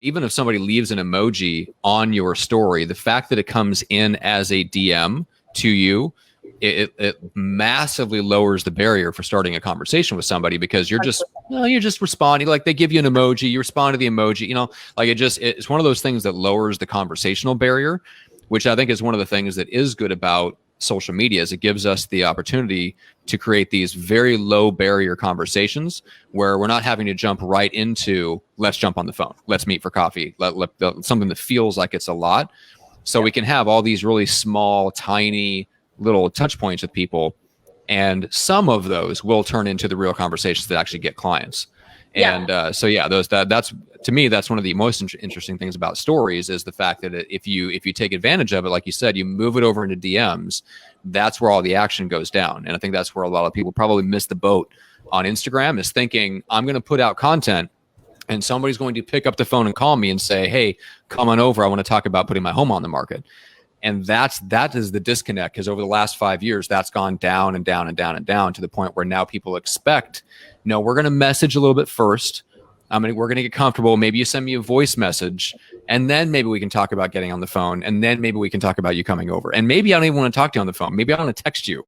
even if somebody leaves an emoji on your story, the fact that it comes in as a DM to you, it massively lowers the barrier for starting a conversation with somebody, because you're just responding. Like, they give you an emoji, you respond to the emoji, like it's one of those things that lowers the conversational barrier, which I think is one of the things that is good about social media, is it gives us the opportunity to create these very low barrier conversations where we're not having to jump right into, let's jump on the phone, let's meet for coffee, something that feels like it's a lot. So we can have all these really small, tiny little touch points with people, and some of those will turn into the real conversations that actually get clients. And that's, to me, that's one of the most interesting things about stories, is the fact that if you take advantage of it, like you said, you move it over into DMs, that's where all the action goes down. And I think that's where a lot of people probably miss the boat on Instagram, is thinking, I'm going to put out content and somebody's going to pick up the phone and call me and say, hey, come on over, I want to talk about putting my home on the market. And that is the disconnect, because over the last 5 years, that's gone down and down and down and down, to the point where now people expect, no, we're going to message a little bit first. We're going to get comfortable. Maybe you send me a voice message, and then maybe we can talk about getting on the phone, and then maybe we can talk about you coming over. And maybe I don't even want to talk to you on the phone. Maybe I want to text you.